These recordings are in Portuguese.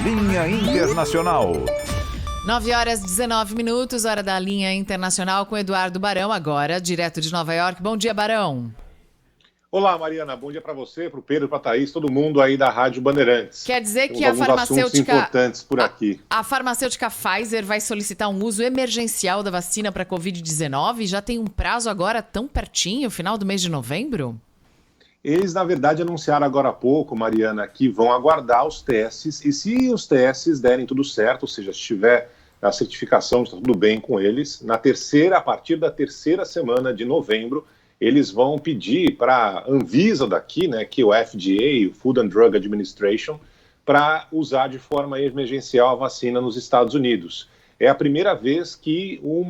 Linha Internacional. 9h19, hora da Linha Internacional com Eduardo Barão, agora, direto de Nova York. Bom dia, Barão. Olá, Mariana. Bom dia para você, para o Pedro, para a Thaís, todo mundo aí da Rádio Bandeirantes. Quer dizer que Temos a farmacêutica importantes por aqui. A farmacêutica Pfizer vai solicitar um uso emergencial da vacina para Covid-19? Já tem um prazo agora tão pertinho, final do mês de novembro? Eles, na verdade, anunciaram agora há pouco, Mariana, que vão aguardar os testes e se os testes derem tudo certo, ou seja, se tiver a certificação, está tudo bem com eles, a partir da terceira semana de novembro, eles vão pedir para a Anvisa daqui, né, que é o FDA, o Food and Drug Administration, para usar de forma emergencial a vacina nos Estados Unidos. É a primeira vez que um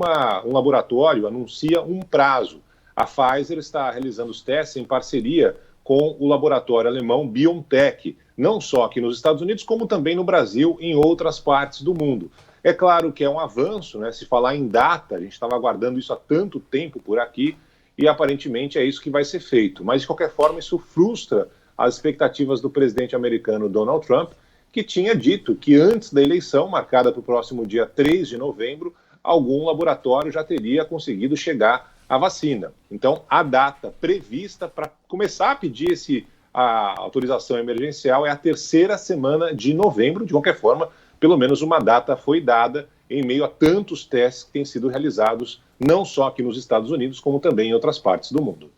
laboratório anuncia um prazo. A Pfizer está realizando os testes em parceria com o laboratório alemão BioNTech, não só aqui nos Estados Unidos, como também no Brasil e em outras partes do mundo. É claro que é um avanço, né? Se falar em data, a gente estava aguardando isso há tanto tempo por aqui, e aparentemente é isso que vai ser feito. Mas, de qualquer forma, isso frustra as expectativas do presidente americano Donald Trump, que tinha dito que antes da eleição, marcada para o próximo dia 3 de novembro, algum laboratório já teria conseguido chegar à vacina. Então, a data prevista para começar a pedir a autorização emergencial é a terceira semana de novembro. De qualquer forma, pelo menos uma data foi dada em meio a tantos testes que têm sido realizados, não só aqui nos Estados Unidos, como também em outras partes do mundo.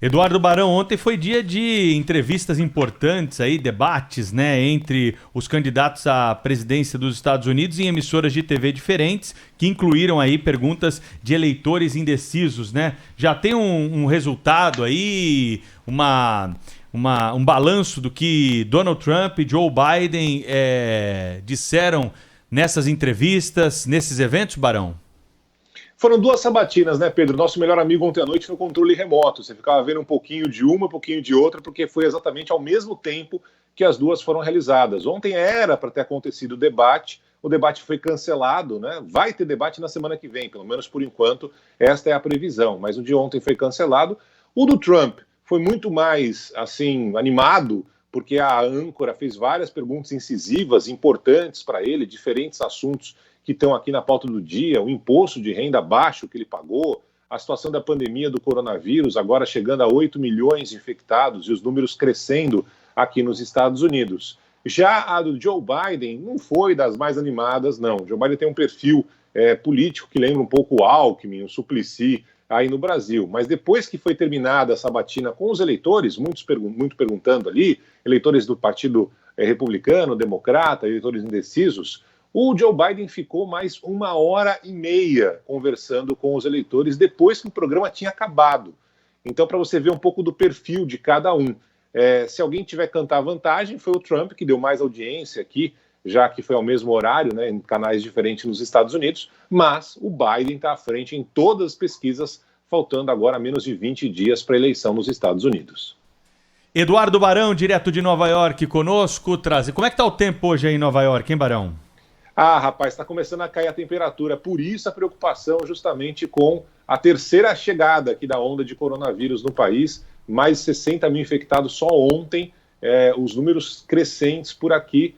Eduardo Barão, ontem foi dia de entrevistas importantes, aí, debates, né, entre os candidatos à presidência dos Estados Unidos em emissoras de TV diferentes, que incluíram aí perguntas de eleitores indecisos, né? Já tem um resultado aí, um balanço do que Donald Trump e Joe Biden disseram nessas entrevistas, nesses eventos, Barão? Foram duas sabatinas, né, Pedro? Nosso melhor amigo ontem à noite no controle remoto. Você ficava vendo um pouquinho de uma, um pouquinho de outra, porque foi exatamente ao mesmo tempo que as duas foram realizadas. Ontem era para ter acontecido o debate foi cancelado, né? Vai ter debate na semana que vem, pelo menos por enquanto, esta é a previsão. Mas o de ontem foi cancelado. O do Trump foi muito mais, assim, animado, porque a âncora fez várias perguntas incisivas, importantes para ele, diferentes assuntos que estão aqui na pauta do dia, o imposto de renda baixo que ele pagou, a situação da pandemia do coronavírus, agora chegando a 8 milhões de infectados e os números crescendo aqui nos Estados Unidos. Já a do Joe Biden não foi das mais animadas, não. O Joe Biden tem um perfil político que lembra um pouco o Alckmin, o Suplicy, aí no Brasil. Mas depois que foi terminada a sabatina com os eleitores, muito perguntando ali, eleitores do Partido Republicano, Democrata, eleitores indecisos, o Joe Biden ficou mais 1h30 conversando com os eleitores depois que o programa tinha acabado. Então, para você ver um pouco do perfil de cada um. Se alguém tiver que cantar vantagem, foi o Trump, que deu mais audiência aqui, já que foi ao mesmo horário, né, em canais diferentes nos Estados Unidos, mas o Biden está à frente em todas as pesquisas, faltando agora menos de 20 dias para a eleição nos Estados Unidos. Eduardo Barão, direto de Nova York, conosco. Como é que está o tempo hoje aí em Nova York, hein, Barão? Rapaz, está começando a cair a temperatura, por isso a preocupação justamente com a terceira chegada aqui da onda de coronavírus no país, mais de 60 mil infectados só ontem, os números crescentes por aqui,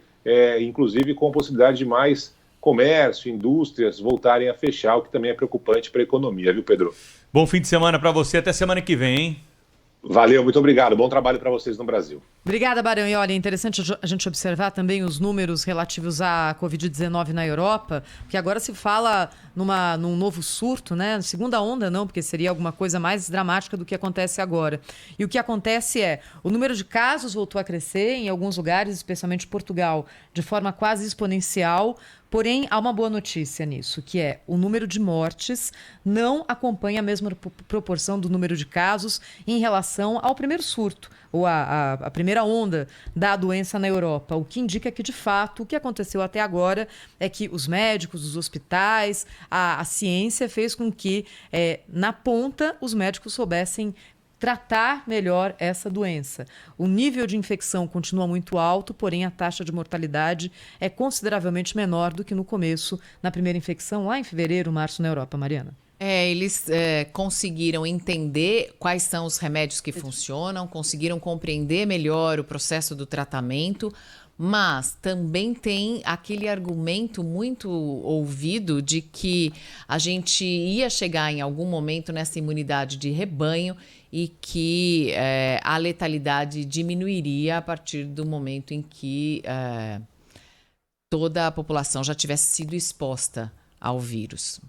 inclusive com a possibilidade de mais comércio, indústrias voltarem a fechar, o que também é preocupante para a economia, viu, Pedro? Bom fim de semana para você, até semana que vem, hein? Valeu, muito obrigado. Bom trabalho para vocês no Brasil. Obrigada, Barão. E olha, é interessante a gente observar também os números relativos à Covid-19 na Europa, porque agora se fala num novo surto, né? Segunda onda não, porque seria alguma coisa mais dramática do que acontece agora. E o que acontece o número de casos voltou a crescer em alguns lugares, especialmente Portugal, de forma quase exponencial. Porém, há uma boa notícia nisso, que é o número de mortes não acompanha a mesma proporção do número de casos em relação ao primeiro surto, ou a primeira onda da doença na Europa. O que indica que, de fato, o que aconteceu até agora é que os médicos, os hospitais, a ciência fez com que, na ponta, os médicos soubessem tratar melhor essa doença. O nível de infecção continua muito alto, porém a taxa de mortalidade é consideravelmente menor do que no começo, na primeira infecção, lá em fevereiro, março, na Europa, Mariana. Eles conseguiram entender quais são os remédios que funcionam, conseguiram compreender melhor o processo do tratamento, mas também tem aquele argumento muito ouvido de que a gente ia chegar em algum momento nessa imunidade de rebanho e que a letalidade diminuiria a partir do momento em que toda a população já tivesse sido exposta ao vírus.